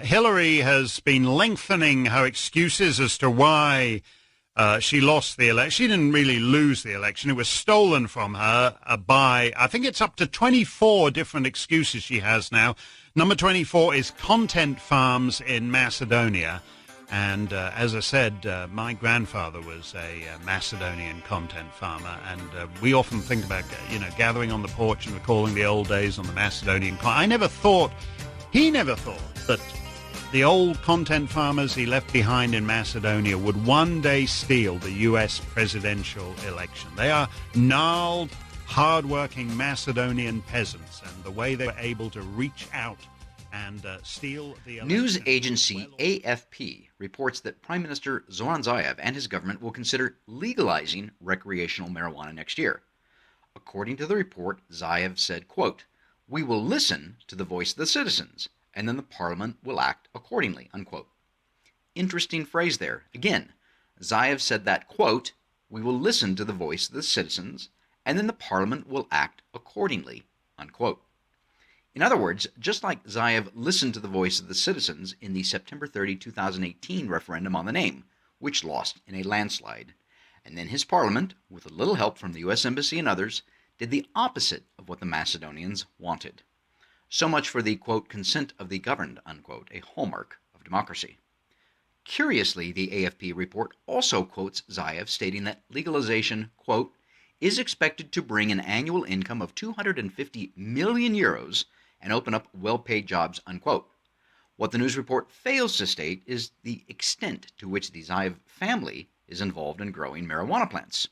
Hillary has been lengthening her excuses as to why she lost the election. She didn't really lose the election. It was stolen from her by, I think it's up to 24 different excuses she has now. Number 24 is content farms in Macedonia. And as I said, my grandfather was a Macedonian content farmer, and we often think about, gathering on the porch and recalling the old days on the Macedonian. He never thought that the old content farmers he left behind in Macedonia would one day steal the U.S. presidential election. They are gnarled, hard-working Macedonian peasants, and the way they were able to reach out and steal the election. News agency AFP reports that Prime Minister Zoran Zaev and his government will consider legalizing recreational marijuana next year. According to the report, Zaev said, quote, "We will listen to the voice of the citizens, and then the parliament will act accordingly," unquote. Interesting phrase there. Again, Zaev said that, quote, "We will listen to the voice of the citizens, and then the parliament will act accordingly," unquote. In other words, just like Zaev listened to the voice of the citizens in the September 30, 2018 referendum on the name, which lost in a landslide, and then his parliament, with a little help from the U.S. Embassy and others, did the opposite of what the Macedonians wanted. So much for the, quote, consent of the governed, unquote, a hallmark of democracy. Curiously, the AFP report also quotes Zaev stating that legalization, quote, is expected to bring an annual income of 250 million euros and open up well-paid jobs, unquote. What the news report fails to state is the extent to which the Zaev family is involved in growing marijuana plants.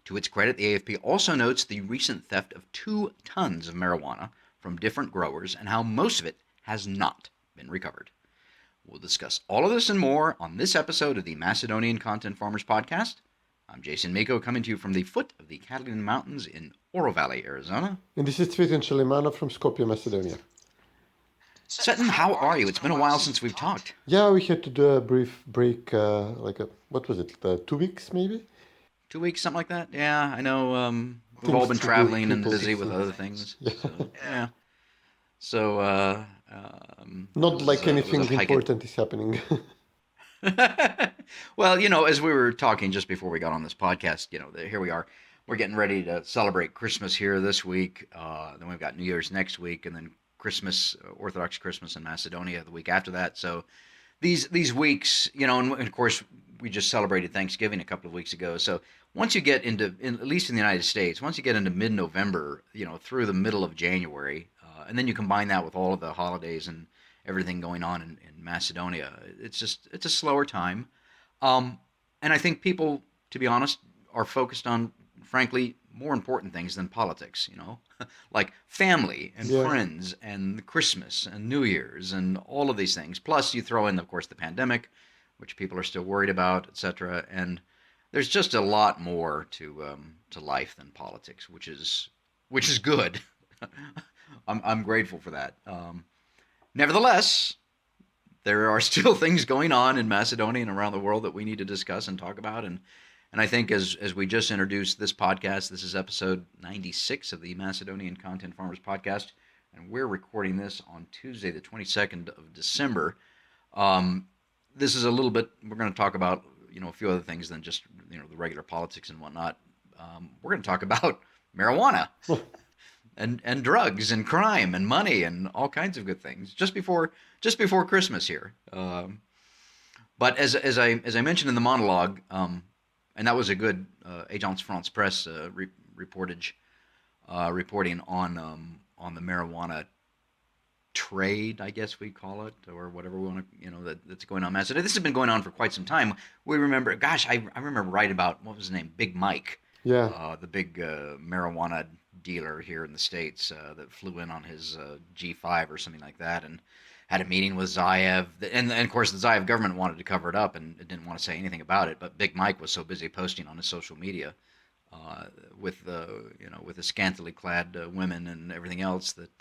To its credit, the AFP also notes the recent theft of 2 tons of marijuana from different growers and how most of it has not been recovered. We'll discuss all of this and more on this episode of the Macedonian Content Farmers Podcast. I'm Jason Miko, coming to you from the foot of the Catalan Mountains in Oro Valley, Arizona. And this is Cvetin from Skopje, Macedonia. Cvetin, how are you? It's been a while since we've talked. Yeah, we had to do a brief break, what was it, 2 weeks maybe? 2 weeks, something like that? Yeah, I know. We've all been traveling and busy with other things. Yeah. So, Not like anything important is happening. Well, as we were talking just before we got on this podcast, here we are. We're getting ready to celebrate Christmas here this week. Then we've got New Year's next week, and then Christmas, Orthodox Christmas in Macedonia the week after that. So these weeks, and of course, we just celebrated Thanksgiving a couple of weeks ago. So once you get at least in the United States, once you get into mid-November, through the middle of January, and then you combine that with all of the holidays and everything going on in Macedonia, it's a slower time. And I think people, to be honest, are focused on, frankly, more important things than politics, like family and friends and Christmas and New Year's and all of these things. Plus you throw in, of course, the pandemic, which people are still worried about, etc. And there's just a lot more to life than politics, which is good. I'm grateful for that. Nevertheless, there are still things going on in Macedonia and around the world that we need to discuss and talk about. And I think as we just introduced this podcast, this is episode 96 of the Macedonian Content Farmers Podcast, and we're recording this on Tuesday, the 22nd of December. This is a little bit, we're going to talk about, a few other things than just, the regular politics and whatnot. We're going to talk about marijuana. And drugs and crime and money and all kinds of good things just before Christmas here. But as I mentioned in the monologue, and that was a good Agence France Presse reporting on the marijuana trade, I guess we call it, or whatever we want to, that's going on. Macedonia. This has been going on for quite some time. We remember, I remember right about, what was his name, Big Mike. Yeah. The big marijuana dealer here in the States that flew in on his G5 or something like that and had a meeting with Zaev. And of course, the Zaev government wanted to cover it up and didn't want to say anything about it. But Big Mike was so busy posting on his social media with the scantily clad women and everything else that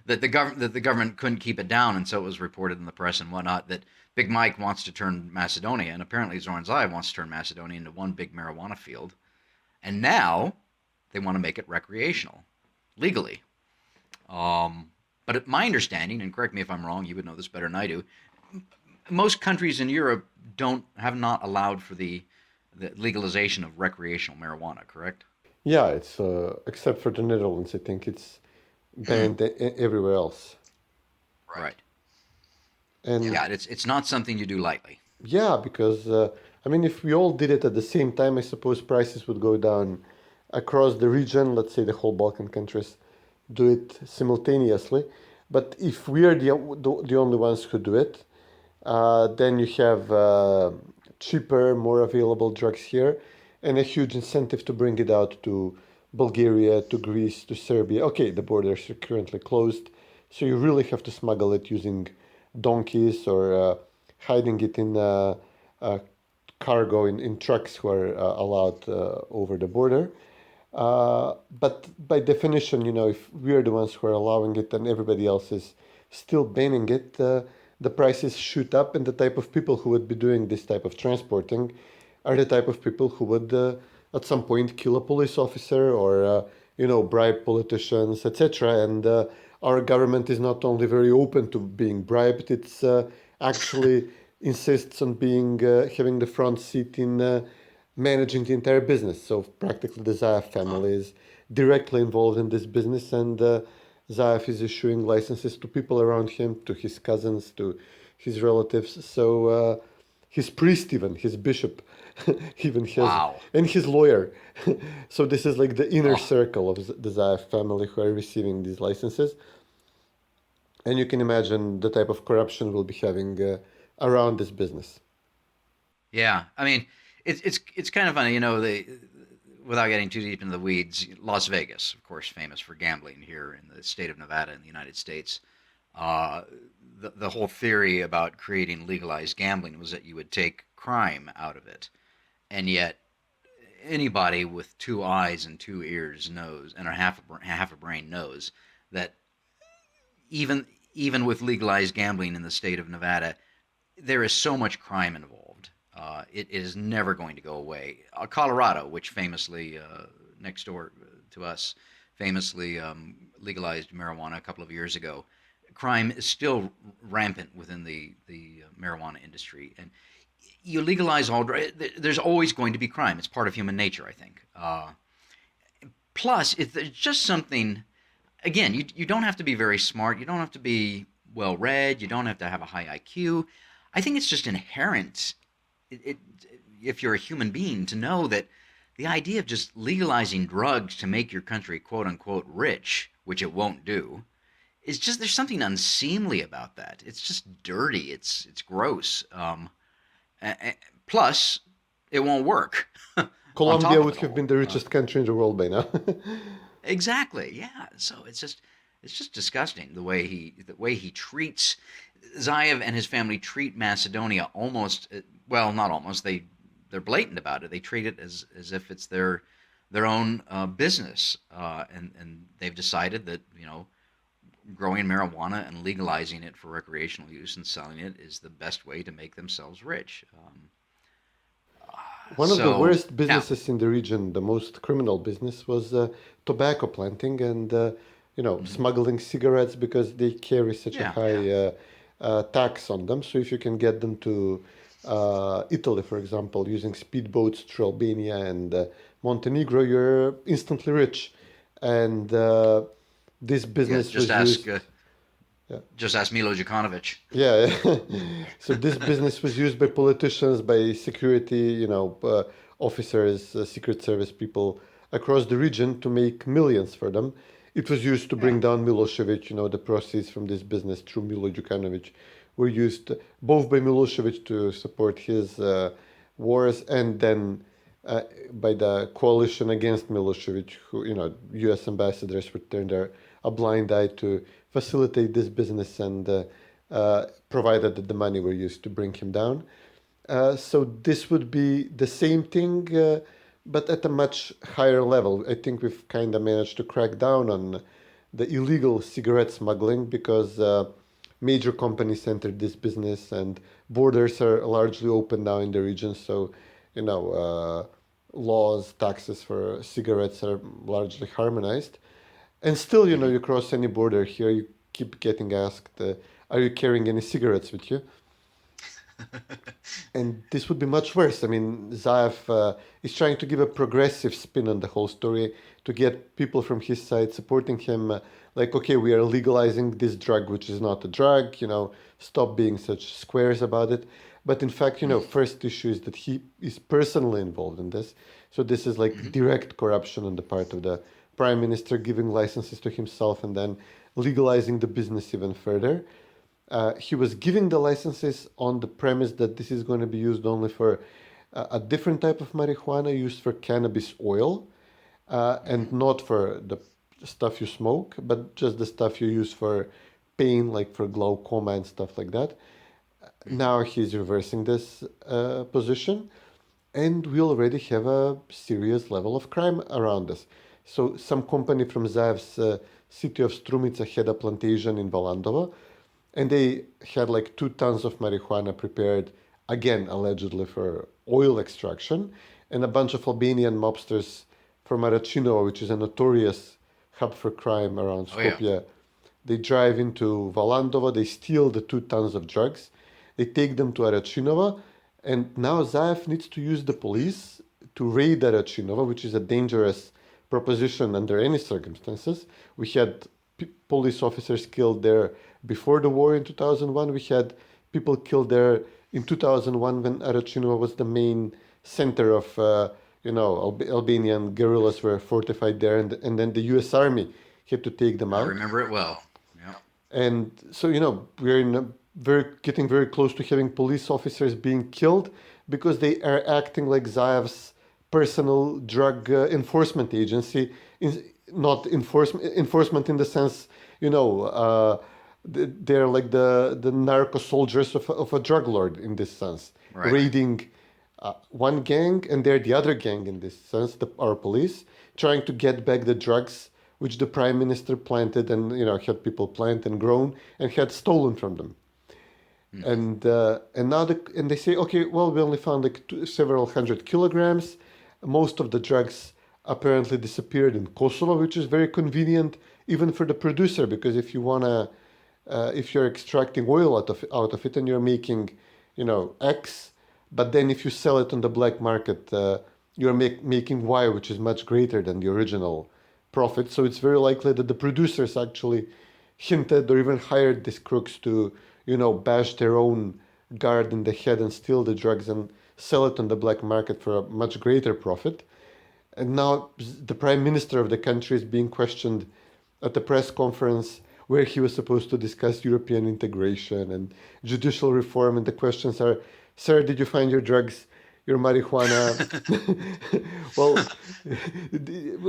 the government couldn't keep it down. And so it was reported in the press and whatnot that Big Mike wants to turn Macedonia, and apparently Zoran Zaev wants to turn Macedonia into one big marijuana field. And now they want to make it recreational, legally. But But my understanding, and correct me if I'm wrong, you would know this better than I do, most countries in Europe have not allowed for the legalization of recreational marijuana, correct? Yeah, it's except for the Netherlands, I think it's banned everywhere else. Right. And Yeah, it's not something you do lightly. yeah, because I mean, if we all did it at the same time, I suppose prices would go down across the region. Let's say the whole Balkan countries do it simultaneously. But if we are the only ones who do it, then you have cheaper, more available drugs here, and a huge incentive to bring it out to Bulgaria, to Greece, to Serbia. Okay, the borders are currently closed, so you really have to smuggle it using donkeys or hiding it in cargo in trucks who are allowed over the border. But by definition, if we are the ones who are allowing it and everybody else is still banning it, the prices shoot up, and the type of people who would be doing this type of transporting are the type of people who would, at some point, kill a police officer or, bribe politicians, etc. And our government is not only very open to being bribed; it's actually insists on being having the front seat in managing the entire business. So practically the Zaev family is directly involved in this business, and Zaev is issuing licenses to people around him, to his cousins, to his relatives. So his priest, even his bishop, even has, Wow. and his lawyer. So this is like the inner circle of the Zaev family who are receiving these licenses. And you can imagine the type of corruption we'll be having around this business. Yeah, I mean, it's kind of funny, without getting too deep into the weeds. Las Vegas, of course, famous for gambling here in the state of Nevada in the United States. The whole theory about creating legalized gambling was that you would take crime out of it, and yet anybody with two eyes and two ears knows, and half a brain knows that even with legalized gambling in the state of Nevada, there is so much crime involved. It is never going to go away. Colorado, which famously, next door to us, famously legalized marijuana a couple of years ago, crime is still rampant within the marijuana industry. And you legalize all drugs, there's always going to be crime. It's part of human nature, I think. Plus, it's just something, again, you don't have to be very smart. You don't have to be well-read. You don't have to have a high IQ. I think it's just inherent, if you're a human being, to know that the idea of just legalizing drugs to make your country quote-unquote rich, which it won't do, is just, there's something unseemly about that. It's just dirty. It's gross. Plus, it won't work. Colombia would have been the richest country in the world by now. Exactly. Yeah. So it's just disgusting the way he treats Zaev and his family treat Macedonia almost, well, not almost. They're blatant about it. They treat it as if it's their own business, and they've decided that growing marijuana and legalizing it for recreational use and selling it is the best way to make themselves rich. One of the worst businesses in the region, the most criminal business, was tobacco planting and smuggling cigarettes because they carry such a high tax on them. So if you can get them to Italy, for example, using speedboats to Albania and Montenegro, you're instantly rich. And this business just ask Milo Djukanovic. Yeah. So this business was used by politicians, by security, officers, Secret Service people across the region to make millions for them. It was used to bring down Milosevic. The proceeds from this business through Milo Djukanovic were used both by Milosevic to support his wars and then by the coalition against Milosevic, who, U.S. ambassadors would turn a blind eye to facilitate this business and provided that the money were used to bring him down. So this would be the same thing, but at a much higher level. I think we've kind of managed to crack down on the illegal cigarette smuggling because major companies entered this business and borders are largely open now in the region. So, laws, taxes for cigarettes are largely harmonized. And still, you cross any border here, you keep getting asked, "Are you carrying any cigarettes with you?" And this would be much worse. I mean, Zaev is trying to give a progressive spin on the whole story to get people from his side supporting him. Like, okay, we are legalizing this drug, which is not a drug, stop being such squares about it. But in fact, first issue is that he is personally involved in this. So this is like direct corruption on the part of the prime minister, giving licenses to himself and then legalizing the business even further. He was giving the licenses on the premise that this is going to be used only for a different type of marijuana used for cannabis oil, and not for the stuff you smoke, but just the stuff you use for pain, like for glaucoma and stuff like that. Now he's reversing this position, and we already have a serious level of crime around us. So some company from Zaev's city of Strumica had a plantation in Valandovo, and they had like 2 tons of marijuana prepared, again, allegedly for oil extraction. And a bunch of Albanian mobsters from Arachinova, which is a notorious hub for crime around Skopje, they drive into Valandovo, they steal the 2 tons of drugs, they take them to Arachinova, and now Zaev needs to use the police to raid Arachinova, which is a dangerous proposition under any circumstances. We had police officers killed there before the war in 2001. We had people killed there in 2001 when Arachinova was the main center of, Albanian guerrillas were fortified there, and then the U.S. Army had to take them out. I remember it well. Yeah. And so, we're getting very close to having police officers being killed because they are acting like Zaev's personal drug enforcement agency, not enforcement in the sense, they're like the narco soldiers of a drug lord in this sense, raiding one gang, and they're the other gang in this sense, our police, trying to get back the drugs which the prime minister planted and had people plant and grown and had stolen from them. And now they say, okay, well, we only found like several hundred kilograms. Most of the drugs apparently disappeared in Kosovo, which is very convenient even for the producer, because if you're extracting oil out of it and you're making, X, but then if you sell it on the black market, you're making Y, which is much greater than the original profit. So it's very likely that the producers actually hinted or even hired these crooks to, bash their own guard in the head and steal the drugs and sell it on the black market for a much greater profit. And now the prime minister of the country is being questioned at the press conference where he was supposed to discuss European integration and judicial reform. And the questions are, sir, did you find your drugs, your marijuana? Well,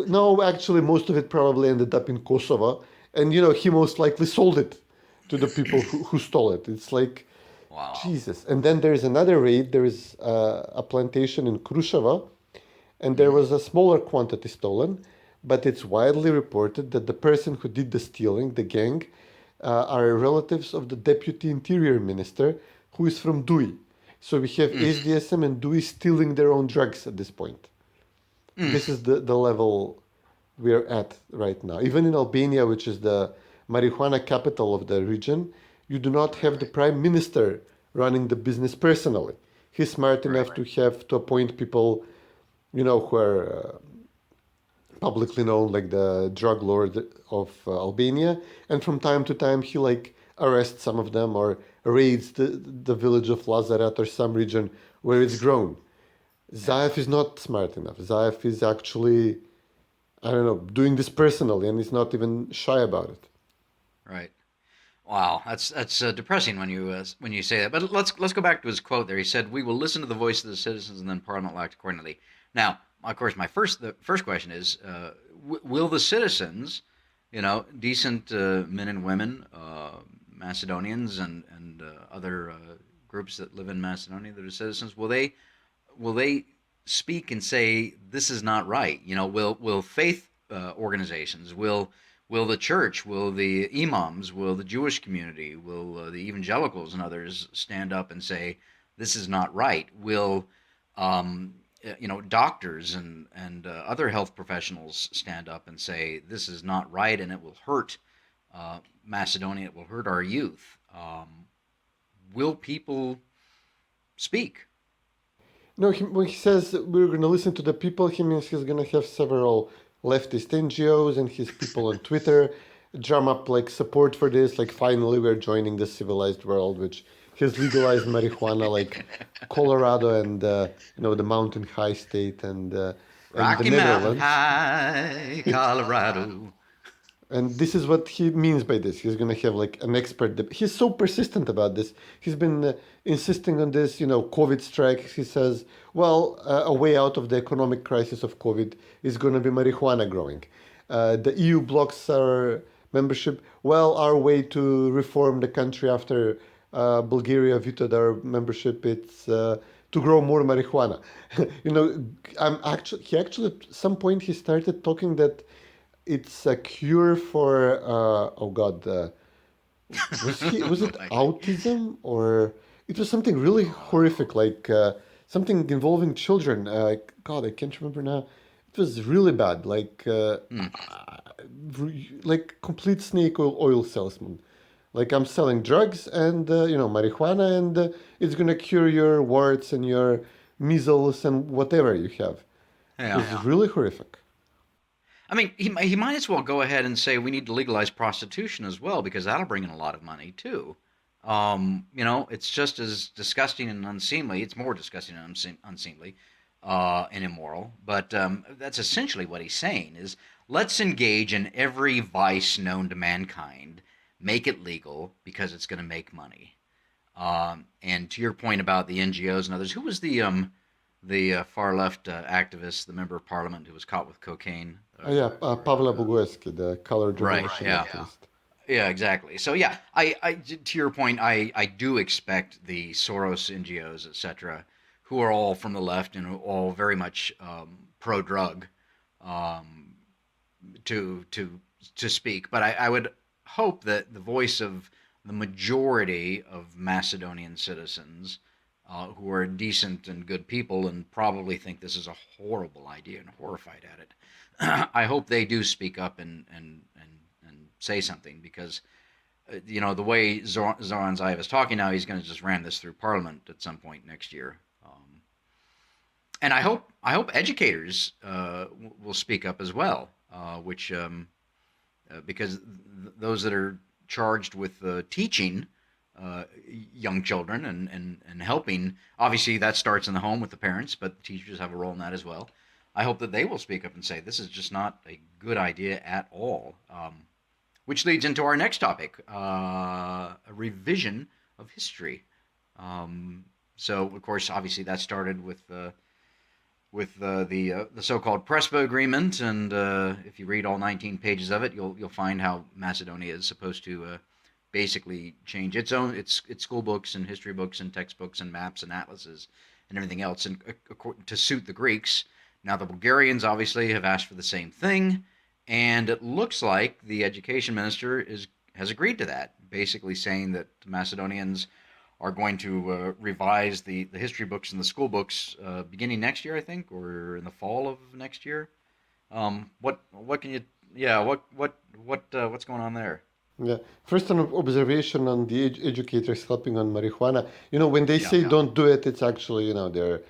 no, actually, most of it probably ended up in Kosovo. And, he most likely sold it to the people who stole it. It's like, wow. Jesus. And then there's another raid. There is a plantation in Kruševa, and there was a smaller quantity stolen. But it's widely reported that the person who did the stealing, the gang, are relatives of the deputy interior minister, who is from Dui. So we have SDSM and Dui stealing their own drugs at this point. This is the level we're at right now. Even in Albania, which is the marijuana capital of the region, you do not have the prime minister running the business personally. He's smart enough to have to appoint people, who are publicly known, like the drug lord of Albania. And from time to time, he arrests some of them or raids the village of Lazaret or some region where it's grown. Zaev is not smart enough. Zaev is actually, doing this personally, and he's not even shy about it. Right. Wow, that's depressing when you say that. But let's go back to his quote there. He said, "We will listen to the voice of the citizens, and then Parliament will act accordingly." Now, of course, the first question is, will the citizens, decent men and women, Macedonians and other groups that live in Macedonia that are citizens, will they speak and say this is not right? Will faith organizations, will the church, will the imams, will the Jewish community, will the evangelicals and others stand up and say this is not right? Will doctors and other health professionals stand up and say this is not right and it will hurt Macedonia. It will hurt our youth. Will people speak? No, when he says we're going to listen to the people, he means he's going to have several leftist NGOs and his people on Twitter drum up like support for this. Like, finally, we're joining the civilized world, which has legalized marijuana, like Colorado and the Mountain High State and the Rocky Mountain Netherlands. High, Colorado. And this is what he means by this. He's going to have like an expert. He's so persistent about this. He's been insisting on this, COVID strikes. He says, well, a way out of the economic crisis of COVID is going to be marijuana growing. The EU blocks our membership. Well, our way to reform the country after Bulgaria vetoed our membership, it's to grow more marijuana. He actually at some point he started talking that it's a cure for was it autism, or it was something really horrific, like something involving children. God, I can't remember now. It was really bad, like complete snake oil salesman. Like, I'm selling drugs and marijuana, and it's gonna cure your warts and your measles and whatever you have. Yeah. It's really horrific. I mean, he might as well go ahead and say we need to legalize prostitution as well, because that'll bring in a lot of money too. It's just as disgusting and unseemly. It's more disgusting and unseemly and immoral. But that's essentially what he's saying is, let's engage in every vice known to mankind, make it legal because it's going to make money. And to your point about the NGOs and others, who was the far left activist, the member of parliament who was caught with cocaine? Pavle Bogojski, the color generation activist. Yeah, exactly. So yeah, I to your point, I do expect the Soros NGOs, etc., who are all from the left and all very much pro-drug, to speak. But I would hope that the voice of the majority of Macedonian citizens, who are decent and good people and probably think this is a horrible idea and horrified at it, I hope they do speak up and say something, because the way Zoran Zaev is talking now, he's going to just ram this through Parliament at some point next year. And I hope educators will speak up as well, because those that are charged with teaching young children and helping, obviously that starts in the home with the parents, but the teachers have a role in that as well. I hope that they will speak up and say this is just not a good idea at all. Which leads into our next topic, a revision of history. So, of course, obviously that started with the so-called Prespa Agreement, and if you read all 19 pages of it, you'll find how Macedonia is supposed to basically change its school books and history books and textbooks and maps and atlases and everything else, and to suit the Greeks. Now, the Bulgarians obviously have asked for the same thing, and it looks like the education minister has agreed to that, basically saying that the Macedonians are going to revise the history books and the school books beginning next year, I think, or in the fall of next year. What's going on there? Yeah. First, an observation on the educators helping on marijuana. When they say don't do it, it's actually, they're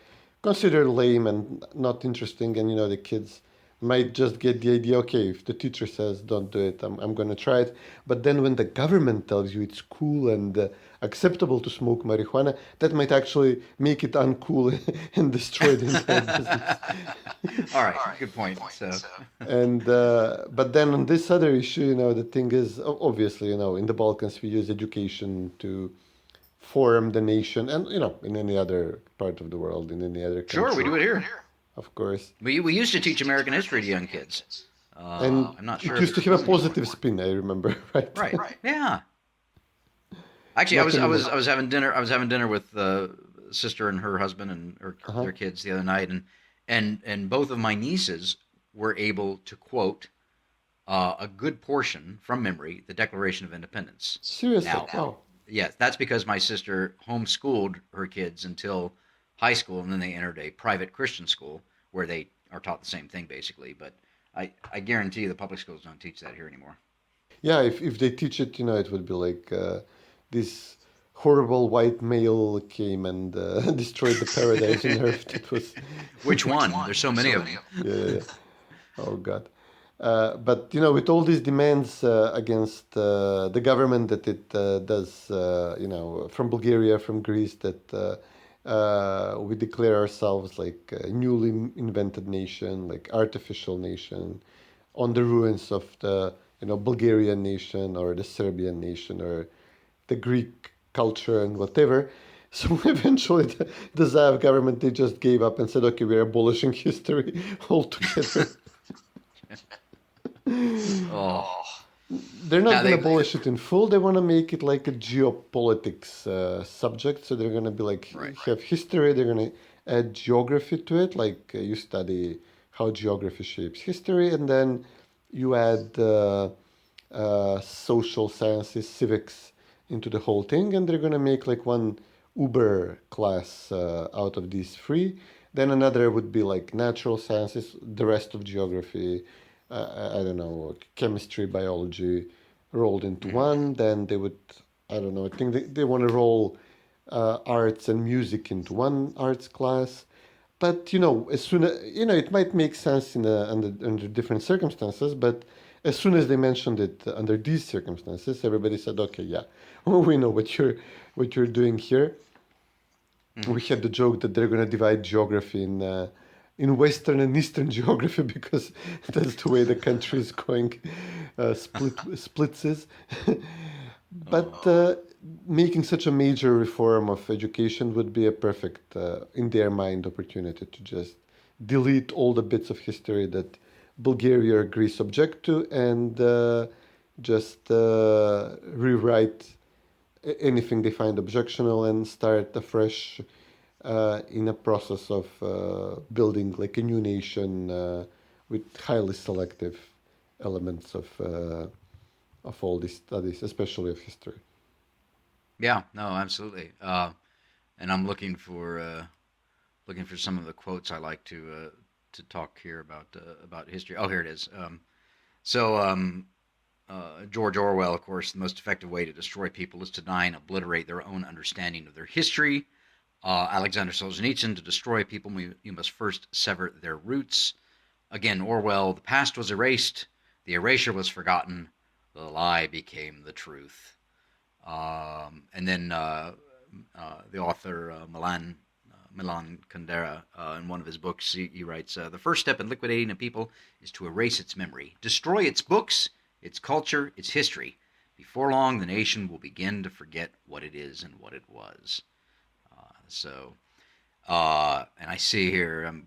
considered lame and not interesting, and the kids might just get the idea, okay, if the teacher says don't do it, I'm going to try it. But then when the government tells you it's cool and acceptable to smoke marijuana, that might actually make it uncool and destroy the entire business. All right, good point. And but then on this other issue, the thing is, obviously, in the Balkans we use education to form the nation, and in any other part of the world, in any other country. Sure, we do it here. Of course. We used to teach American history to young kids. And I'm not sure it used to have a positive spin, I remember, right? Right. Yeah. Actually, I was having dinner. I was having dinner with sister and her husband and their kids the other night, and both of my nieces were able to quote a good portion from memory the Declaration of Independence. Seriously? Now, yes, that's because my sister homeschooled her kids until high school, and then they entered a private Christian school where they are taught the same thing, basically. But I guarantee you the public schools don't teach that here anymore. Yeah, if they teach it, it would be like this horrible white male came and destroyed the paradise on earth. It was, Which one? There's so many of them. yeah. Oh God. But with all these demands against the government that it does, from Bulgaria, from Greece, that we declare ourselves like a newly invented nation, like artificial nation, on the ruins of the Bulgarian nation or the Serbian nation or the Greek culture and whatever. So eventually, the Zaev government, they just gave up and said, "Okay, we're abolishing history altogether." Oh, They're not now going to they abolish it in full. They want to make it like a geopolitics subject. So they're going to be like right. have history. They're going to add geography to it. Like you study how geography shapes history, and then you add social sciences, civics into the whole thing, and they're going to make like one Uber class out of these three. Then another would be like natural sciences, the rest of geography, I don't know, chemistry, biology rolled into one. Then they would, I don't know, I think they want to roll arts and music into one arts class. But as soon as it might make sense under different circumstances. But as soon as they mentioned it under these circumstances, everybody said, "Okay, yeah, we know what you're doing here." We had the joke that they're going to divide geography in Western and Eastern geography because that's the way the country is going, splits is. But making such a major reform of education would be a perfect, in their mind, opportunity to just delete all the bits of history that Bulgaria or Greece object to and just rewrite anything they find objectionable and start afresh in a process of building like a new nation with highly selective elements of all these studies, especially of history. Yeah, no, absolutely. And I'm looking for some of the quotes I like to talk here about history. Oh, here it is. George Orwell, of course, the most effective way to destroy people is to deny and obliterate their own understanding of their history. Alexander Solzhenitsyn, to destroy people, you must first sever their roots. Again, Orwell, the past was erased, the erasure was forgotten, the lie became the truth. And then the author, Milan Kundera, in one of his books, he writes, the first step in liquidating a people is to erase its memory, destroy its books, its culture, its history. Before long, the nation will begin to forget what it is and what it was. And I see here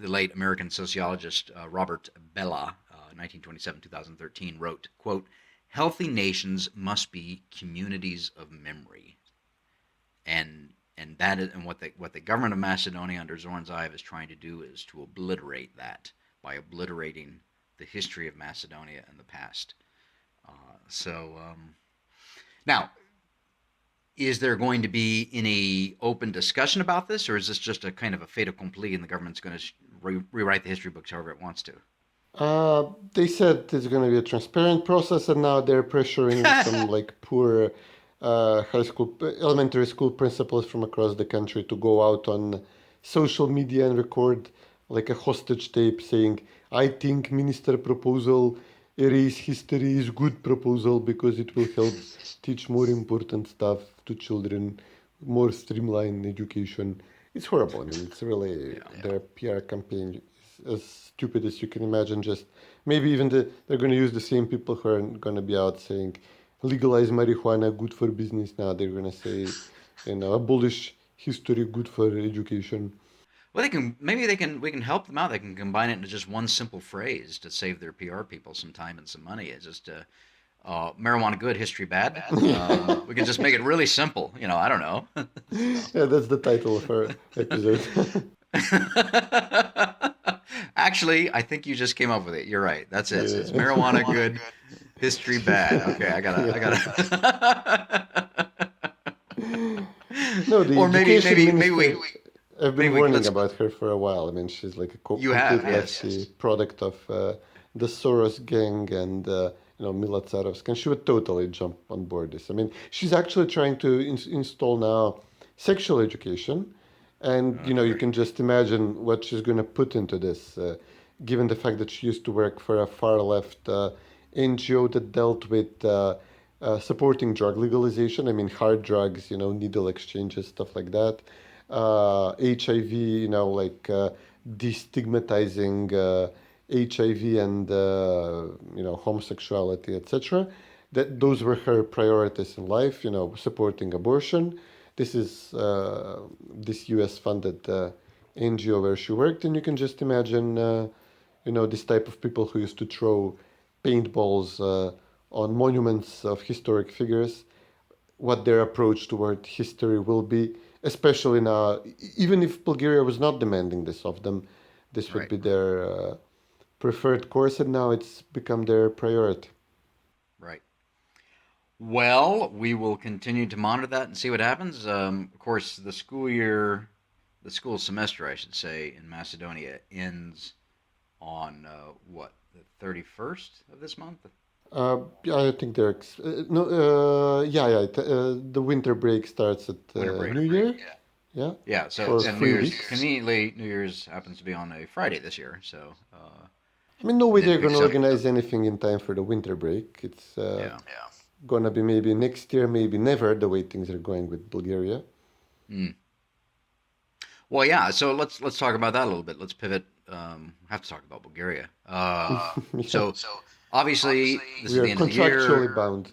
the late American sociologist Robert Bellah, 1927-2013, wrote, quote, "Healthy nations must be communities of memory." And that is, and what the government of Macedonia under Zoran Zaev is trying to do is to obliterate that by obliterating the history of Macedonia in the past. Now, is there going to be any open discussion about this, or is this just a kind of a fait accompli and the government's going to rewrite the history books however it wants to? They said it's going to be a transparent process, and now they're pressuring some like poor elementary school principals from across the country to go out on social media and record like a hostage tape saying, "I think minister proposal erase history is good proposal because it will help teach more important stuff to children, more streamlined education." It's horrible. I mean, it's really their PR campaign is as stupid as you can imagine. Just maybe even they're going to use the same people who are going to be out saying, "Legalize marijuana, good for business." Now they're going to say, abolish history, good for education. Well, we can help them out. They can combine it into just one simple phrase to save their PR people some time and some money. It's just marijuana good, history bad. We can just make it really simple. I don't know. Yeah, that's the title of our episode. Actually, I think you just came up with it. You're right. That's it. Yeah. It's marijuana good, history bad. Okay, I gotta. No, or maybe we. I've been warning about her for a while. I mean, she's like a complete yes. product of the Soros gang and Mila Tsarovska, and she would totally jump on board this. I mean, she's actually trying to install now sexual education, and you can just imagine what she's going to put into this, given the fact that she used to work for a far left NGO that dealt with supporting drug legalization. I mean, hard drugs, needle exchanges, stuff like that. HIV, destigmatizing HIV and homosexuality, etc. That those were her priorities in life. Supporting abortion. This is this U.S.-funded NGO where she worked, and you can just imagine, this type of people who used to throw paintballs on monuments of historic figures, what their approach toward history will be, especially now. Even if Bulgaria was not demanding this of them, this would be their preferred course, and now it's become their priority. Right. Well, we will continue to monitor that and see what happens. Of course, the school semester, I should say, in Macedonia ends on the 31st of this month? I think they're the winter break starts at New Year. Yeah. Yeah. So for and 3 weeks. Conveniently, New Year's happens to be on a Friday this year. So. I mean, no way they're going to picks up- organize anything in time for the winter break. It's Yeah. going to be maybe next year, maybe never, the way things are going with Bulgaria. Well, yeah. So let's talk about that a little bit. Let's pivot. Have to talk about Bulgaria. So obviously this is We are the end of the contractually year. bound.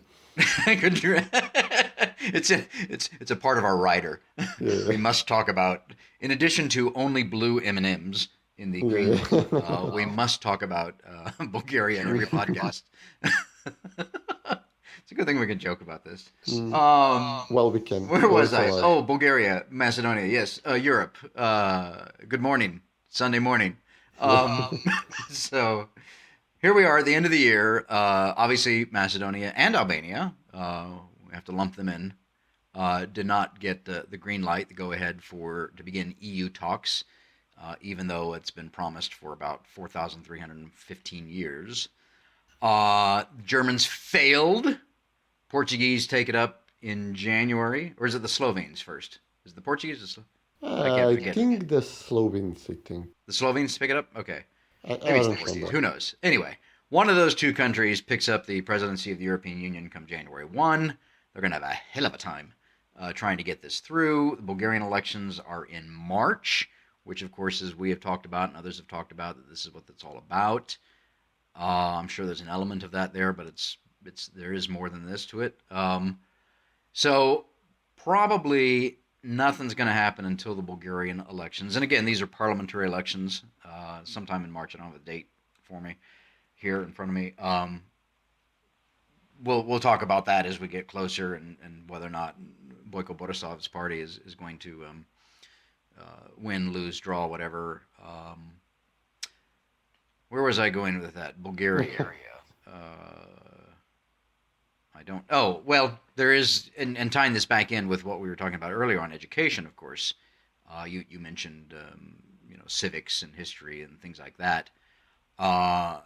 It's a part of our rider. Yeah. We must talk about, in addition to only blue M&Ms in the green, we must talk about Bulgaria in every podcast. It's a good thing we can joke about this. Well, we can. Where was I? Also, Oh, Bulgaria, Macedonia. Yes, Europe. Good morning, Sunday morning. So here we are at the end of the year. Obviously, Macedonia and Albania, we have to lump them in, did not get the green light, the go-ahead to begin EU talks, even though it's been promised for about 4,315 years. Germans failed. Portuguese take it up in January, or is it the Slovenes first? Is it the Portuguese? I think the Slovenes, I think. The Slovenes pick it up? Okay. I Maybe it's don't the know. Portuguese. Who knows? Anyway, one of those two countries picks up the presidency of the European Union come January 1. They're going to have a hell of a time trying to get this through. The Bulgarian elections are in March, which, of course, as we have talked about and others have talked about, that this is what it's all about. I'm sure there's an element of that there, but there is more than this to it. So probably nothing's going to happen until the Bulgarian elections. And again, these are parliamentary elections sometime in March. I don't have a date for me here in front of me. We'll talk about that as we get closer and whether or not Boyko Borisov's party is going to win, lose, draw, whatever. Where was I going with that? Bulgaria. I don't. Oh, well, there is, and tying this back in with what we were talking about earlier on education, of course. You mentioned, civics and history and things like that. The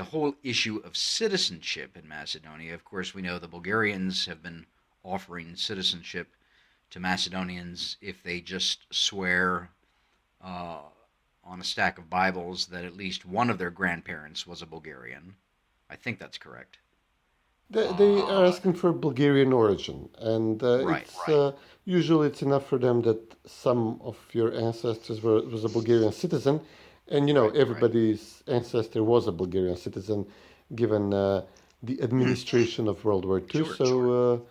whole issue of citizenship in Macedonia. Of course, we know the Bulgarians have been offering citizenship to Macedonians if they just swear on a stack of Bibles that at least one of their grandparents was a Bulgarian. I think that's correct. They are asking for Bulgarian origin, and usually it's enough for them that some of your ancestors was a Bulgarian citizen, and everybody's ancestor was a Bulgarian citizen, given the administration of World War II. Sure.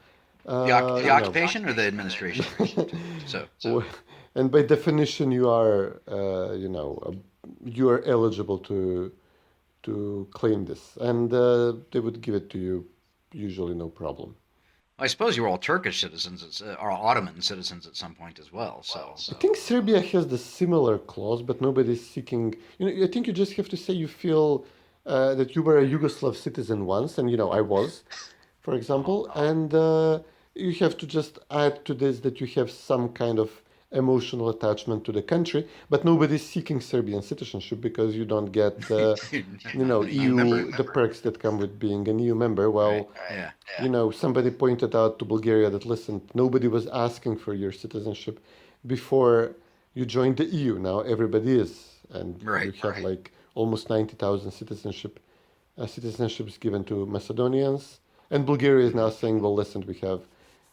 The occupation or the administration? So. And by definition, you are you are eligible to claim this, and they would give it to you. Usually no problem. I suppose you were all Turkish citizens, or Ottoman citizens at some point as well. So I think Serbia has the similar clause, but nobody's seeking. I think you just have to say you feel that you were a Yugoslav citizen once, and I was, for example, and you have to just add to this that you have some kind of emotional attachment to the country, but nobody's seeking Serbian citizenship because you don't get, Not an EU member. the perks that come with being an EU member. Right. Well, Yeah. somebody pointed out to Bulgaria that, listen, nobody was asking for your citizenship before you joined the EU. Now everybody is, and Right. you have like almost 90,000 citizenships given to Macedonians. And Bulgaria is now saying, well, listen, we have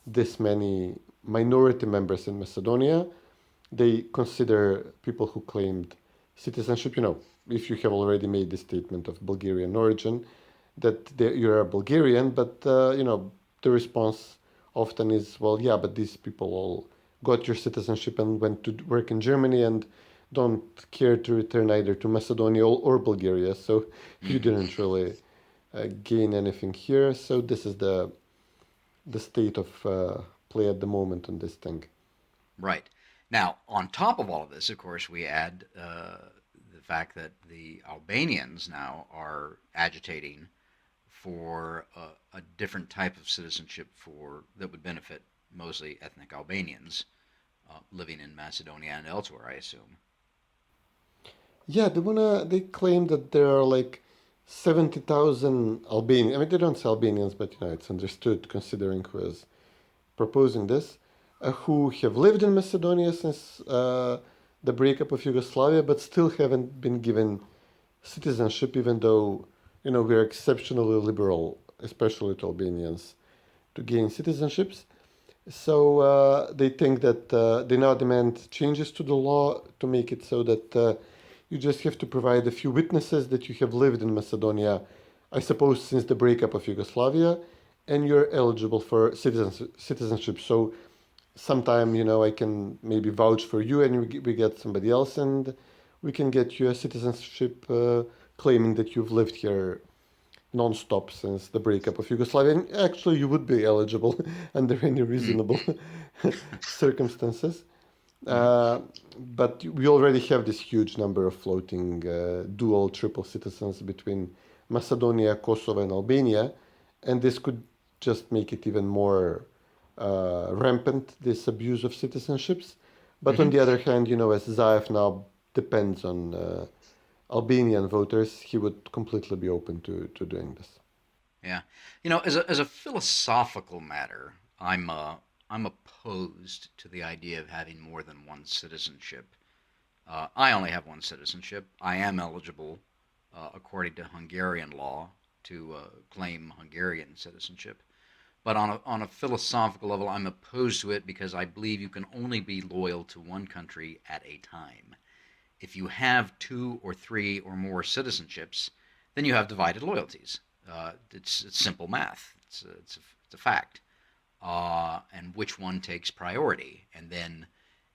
this many minority members in Macedonia. They consider people who claimed citizenship, if you have already made the statement of Bulgarian origin, that you're a Bulgarian, but, the response often is, well, yeah, but these people all got your citizenship and went to work in Germany and don't care to return either to Macedonia or Bulgaria. So you didn't really gain anything here. So this is the state of play at the moment on this thing. Right. Now, on top of all of this, of course, we add the fact that the Albanians now are agitating for a different type of citizenship that would benefit mostly ethnic Albanians living in Macedonia and elsewhere, I assume. Yeah, they claim that there are like 70,000 Albanians. I mean, they don't say Albanians, but it's understood considering who is proposing this, who have lived in Macedonia since the breakup of Yugoslavia, but still haven't been given citizenship, even though we're exceptionally liberal, especially to Albanians, to gain citizenships. So they think that they now demand changes to the law to make it so that you just have to provide a few witnesses that you have lived in Macedonia, I suppose, since the breakup of Yugoslavia, and you're eligible for citizenship. So sometime, I can maybe vouch for you and we get somebody else and we can get you a citizenship claiming that you've lived here non-stop since the breakup of Yugoslavia. And actually, you would be eligible under any reasonable circumstances. But we already have this huge number of floating dual, triple citizens between Macedonia, Kosovo, and Albania. And this could just make it even more rampant, this abuse of citizenships. But on the other hand, as Zaev now depends on Albanian voters, he would completely be open to doing this. Yeah. As a philosophical matter, I'm opposed to the idea of having more than one citizenship. I only have one citizenship. I am eligible, according to Hungarian law, to claim Hungarian citizenship. But on a philosophical level, I'm opposed to it because I believe you can only be loyal to one country at a time. If you have 2 or 3 or more citizenships, then you have divided loyalties. It's simple math. It's a fact. And which one takes priority? And then,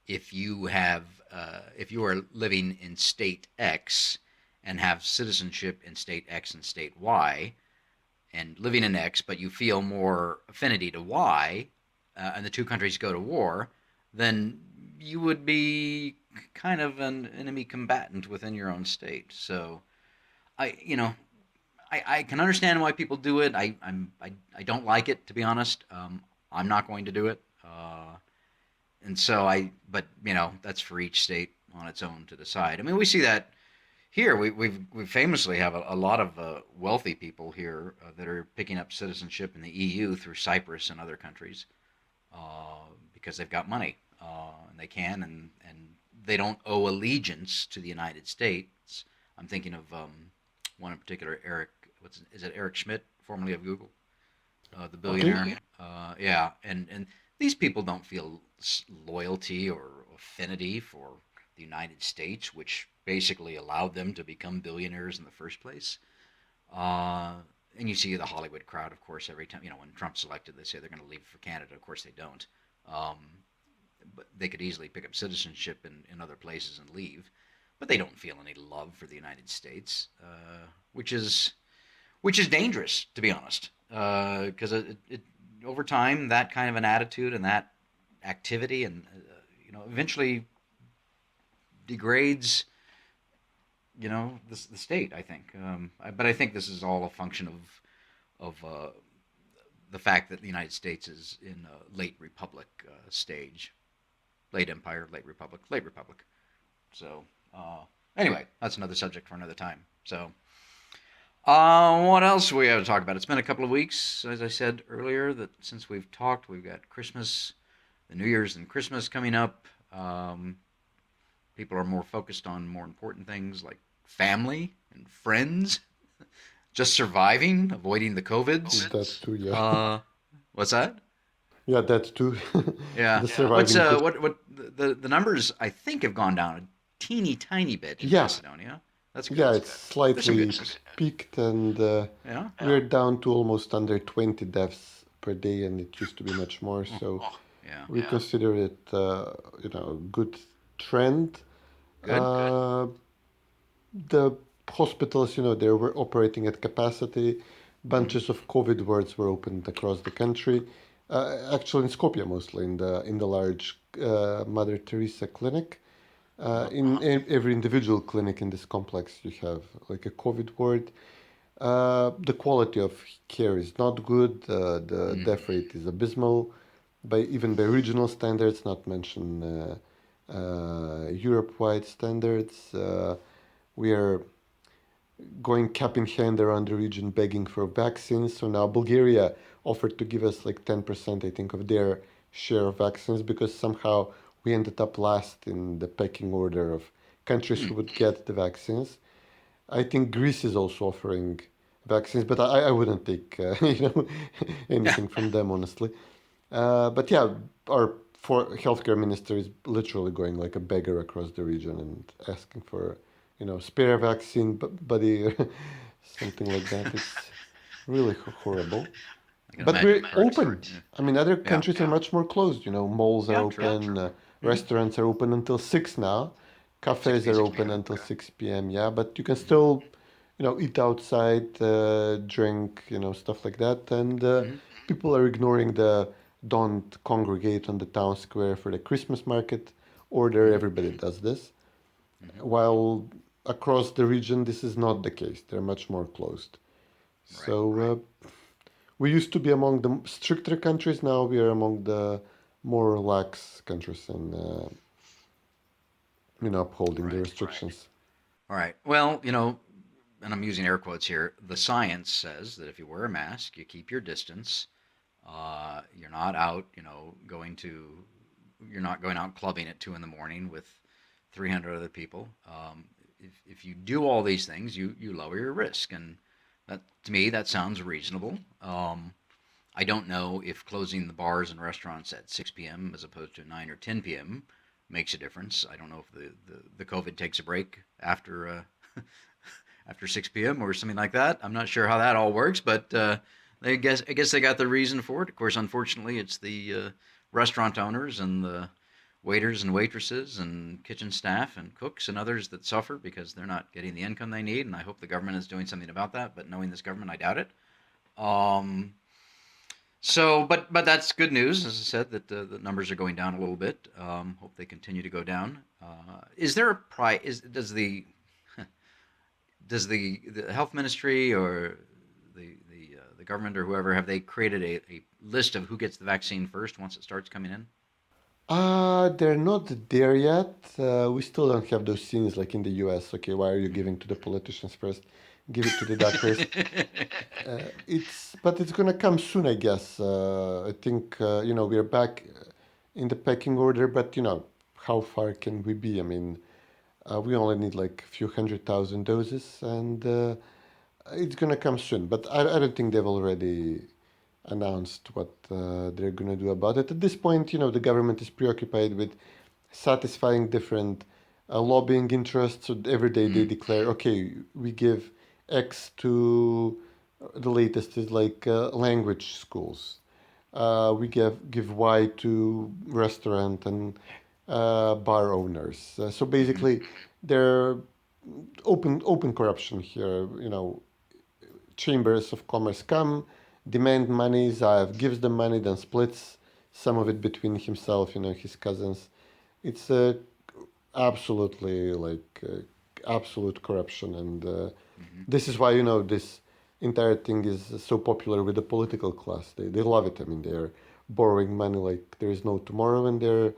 if you are living in state X and have citizenship in state X and state Y, and living in X, but you feel more affinity to Y, and the two countries go to war, then you would be kind of an enemy combatant within your own state. So, I can understand why people do it. I don't like it, to be honest. I'm not going to do it. But that's for each state on its own to decide. I mean, we see that here. We famously have a lot of wealthy people here that are picking up citizenship in the EU through Cyprus and other countries because they've got money and they can, and they don't owe allegiance to the United States. I'm thinking of one in particular, Eric Schmidt, formerly of Google, the billionaire. Yeah, and these people don't feel loyalty or affinity for the United States, which basically allowed them to become billionaires in the first place. And you see the Hollywood crowd, of course, every time, when Trump's elected, they say they're going to leave for Canada. Of course they don't. But they could easily pick up citizenship in other places and leave. But they don't feel any love for the United States, which is dangerous, to be honest. Because it over time, that kind of an attitude and that activity and eventually degrades the state, I think. But I think this is all a function of the fact that the United States is in a late republic stage. late empire, late republic, late republic. So anyway, that's another subject for another time. So what else we have to talk about? It's been a couple of weeks, as I said earlier, that since we've talked. We've got Christmas, the New Year's and Christmas coming up. People are more focused on more important things like family and friends, just surviving, avoiding the COVIDs. That too, yeah. What's that? Yeah, that too. Yeah. The surviving. What the numbers I think have gone down a teeny tiny bit in Yeah. Macedonia. That's good. Yeah, it's There's some slightly good news. peaked, and Yeah. we're down to almost under 20 deaths per day, and it used to be much more. So Yeah. we consider it, a good trend. Good. The hospitals, they were operating at capacity. Bunches of COVID wards were opened across the country. Actually, in Skopje mostly, in the large Mother Teresa clinic. In every individual clinic in this complex, you have like a COVID ward. The quality of care is not good. The death rate is abysmal, even by regional standards, not mention Europe-wide standards. We are going cap in hand around the region begging for vaccines. So now Bulgaria offered to give us like 10%, I think, of their share of vaccines, because somehow we ended up last in the pecking order of countries who would get the vaccines. I think Greece is also offering vaccines, but I wouldn't take anything from them, honestly. But yeah, our healthcare minister is literally going like a beggar across the region and asking for, spare vaccine, buddy, or something like that. It's really horrible. But we're open. I mean, other countries are much more closed. Malls are open, restaurants are open until 6 now. Cafes are open until 6 p.m. Yeah, but you can still, eat outside, drink, stuff like that. And people are ignoring the don't congregate on the town square for the Christmas market order. Everybody does this. While across the region, this is not the case. They're much more closed. So we used to be among the stricter countries. Now we are among the more lax countries in upholding the restrictions. All right. Well, and I'm using air quotes here, the science says that if you wear a mask, you keep your distance, you're not out, you're not going out clubbing at 2 a.m. with 300 other people. If you do all these things, you lower your risk. And that, to me, that sounds reasonable. I don't know if closing the bars and restaurants at 6 p.m. as opposed to 9 or 10 p.m. makes a difference. I don't know if the COVID takes a break after after 6 p.m. or something like that. I'm not sure how that all works, but I guess they got the reason for it. Of course, unfortunately, it's the restaurant owners and the waiters and waitresses and kitchen staff and cooks and others that suffer because they're not getting the income they need. And I hope the government is doing something about that. But knowing this government, I doubt it. But that's good news, as I said, that the numbers are going down a little bit. Hope they continue to go down. Is there a price? Does the health ministry or the government or whoever, have they created a list of who gets the vaccine first once it starts coming in? They're not there yet. We still don't have those scenes like in the US. Okay, why are you giving to the politicians first? Give it to the doctors. But it's gonna come soon, I guess. I think we're back in the pecking order, but how far can we be? I mean, we only need like a few 100,000 doses, and it's gonna come soon. But I don't think they've already announced what they're gonna do about it. At this point, the government is preoccupied with satisfying different lobbying interests. So every day they declare, okay, we give X to, the latest is like language schools. We give Y to restaurant and bar owners. So basically, they're open corruption here. Chambers of commerce come, demand money. Zaev gives them money, then splits some of it between himself, his cousins. It's absolutely absolute corruption, and this is why this entire thing is so popular with the political class. They love it. I mean, they're borrowing money like there is no tomorrow, and they're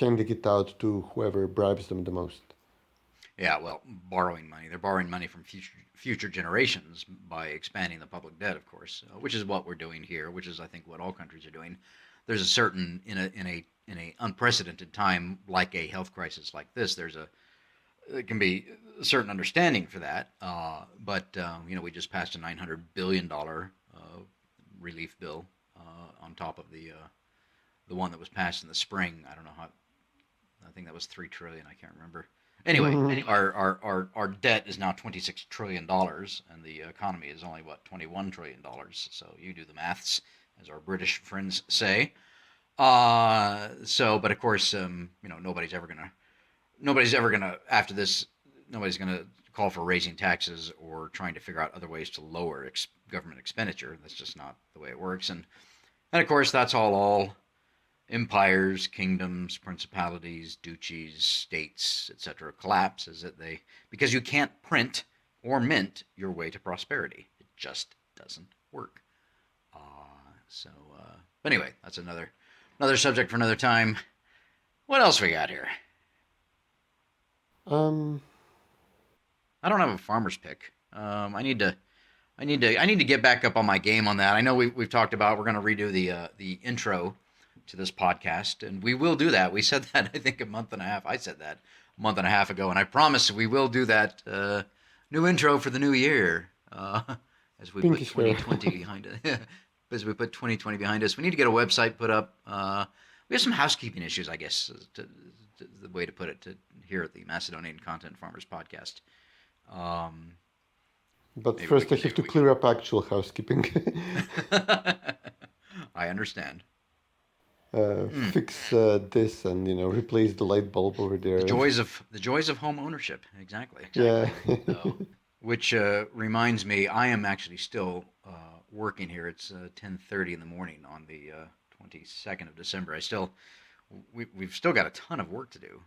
handing it out to whoever bribes them the most. Yeah, well, borrowing money. They're borrowing money from future generations by expanding the public debt, of course, which is what we're doing here, which is, I think, what all countries are doing. There's a certain in a unprecedented time like a health crisis like this. There can be a certain understanding for that, but we just passed a $900 billion relief bill on top of the one that was passed in the spring. I don't know how. I think that was $3 trillion. I can't remember. Anyway, our debt is now $26 trillion, and the economy is only $21 trillion. So you do the maths, as our British friends say. But of course, nobody's ever gonna after this. Nobody's gonna call for raising taxes or trying to figure out other ways to lower government expenditure. That's just not the way it works. And of course, that's all empires, kingdoms, principalities, duchies, states, etc. collapse because you can't print or mint your way to prosperity. It just doesn't work. But anyway, that's another subject for another time. What else we got here? I don't have a farmer's pick. I need to get back up on my game on that. I know we've talked about we're going to redo the intro to this podcast, and we will do that. We said that, I think, I said that a month and a half ago, and I promise we will do that new intro for the new year as we put 2020 behind us. As we put 2020 behind us, we need to get a website put up. We have some housekeeping issues, I guess, the way to put it, here at the Macedonian Content Farmers Podcast. But first I have to clear up actual housekeeping. I understand. Fix this and replace the light bulb over there. The joys of home ownership. Exactly. Yeah. Which reminds me, I am actually still working here. It's 10:30 in the morning on the 22nd of December. We've still got a ton of work to do,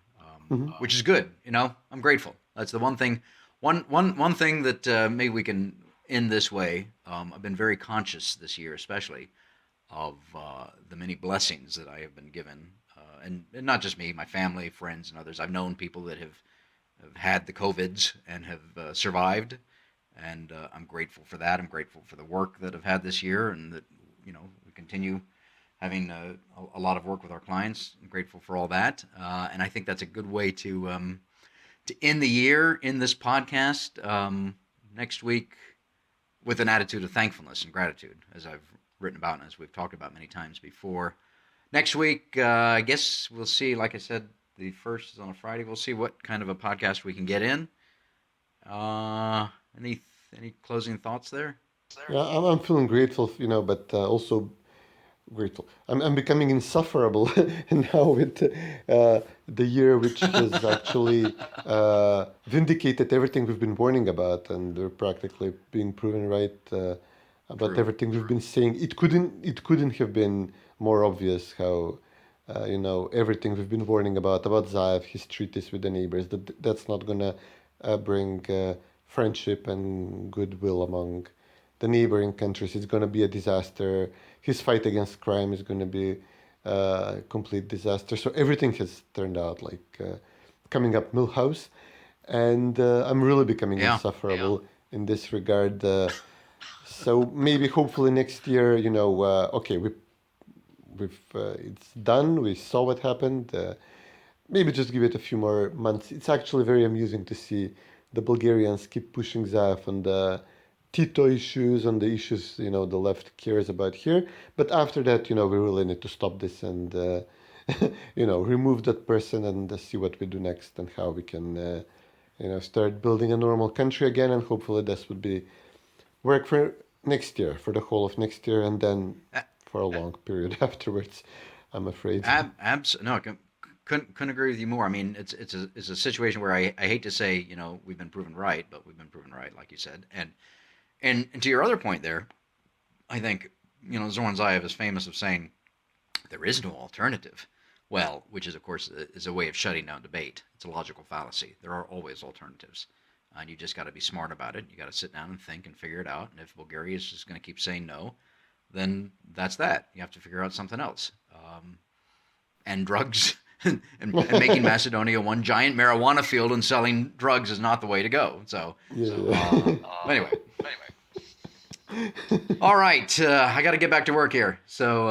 which is good. I'm grateful. That's the one thing. One thing that maybe we can end this way. I've been very conscious this year, especially, of the many blessings that I have been given, and not just me, my family, friends, and others. I've known people that have had the COVIDs and have survived, and I'm grateful for that. I'm grateful for the work that I've had this year, and that we continue having a lot of work with our clients. I'm grateful for all that, and I think that's a good way to end the year in this podcast next week with an attitude of thankfulness and gratitude, as I've written about and as we've talked about many times before. Next week, I guess we'll see. Like I said, the first is on a Friday. We'll see what kind of a podcast we can get in. Any closing thoughts there? Yeah, I'm feeling grateful, but also grateful. I'm becoming insufferable now with the year, which has actually vindicated everything we've been warning about, and we're practically being proven right about everything we've been saying. It couldn't have been more obvious how everything we've been warning about Zaev, his treaties with the neighbors, that's not gonna bring friendship and goodwill among the neighboring countries. It's gonna be a disaster. His fight against crime is gonna be a complete disaster. So everything has turned out like coming up Milhouse, and I'm really becoming insufferable in this regard. So maybe hopefully next year, okay, we've it's done. We saw what happened. Maybe just give it a few more months. It's actually very amusing to see the Bulgarians keep pushing Zaev on the Tito issues, on the issues the left cares about here. But after that, we really need to stop this and remove that person and see what we do next and how we can start building a normal country again. And hopefully this would be work for next year, for the whole of next year, and then for a long period afterwards, I'm afraid. Couldn't agree with you more. I mean, it's a situation where I hate to say, we've been proven right, but we've been proven right, like you said. And to your other point there, I think, Zoran Zaev is famous of saying there is no alternative. Well, which is, of course, is a way of shutting down debate. It's a logical fallacy. There are always alternatives. And you just got to be smart about it. You got to sit down and think and figure it out. And if Bulgaria is just going to keep saying no, then that's that. You have to figure out something else. And drugs and making Macedonia one giant marijuana field and selling drugs is not the way to go. So, anyway. All right, I got to get back to work here. So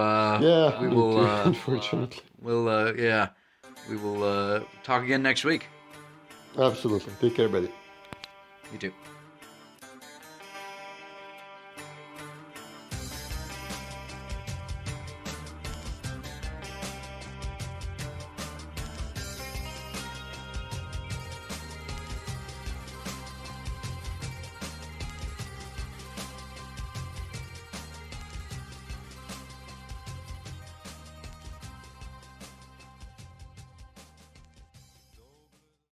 we will. Unfortunately, we will talk again next week. Absolutely. Take care, buddy. You too.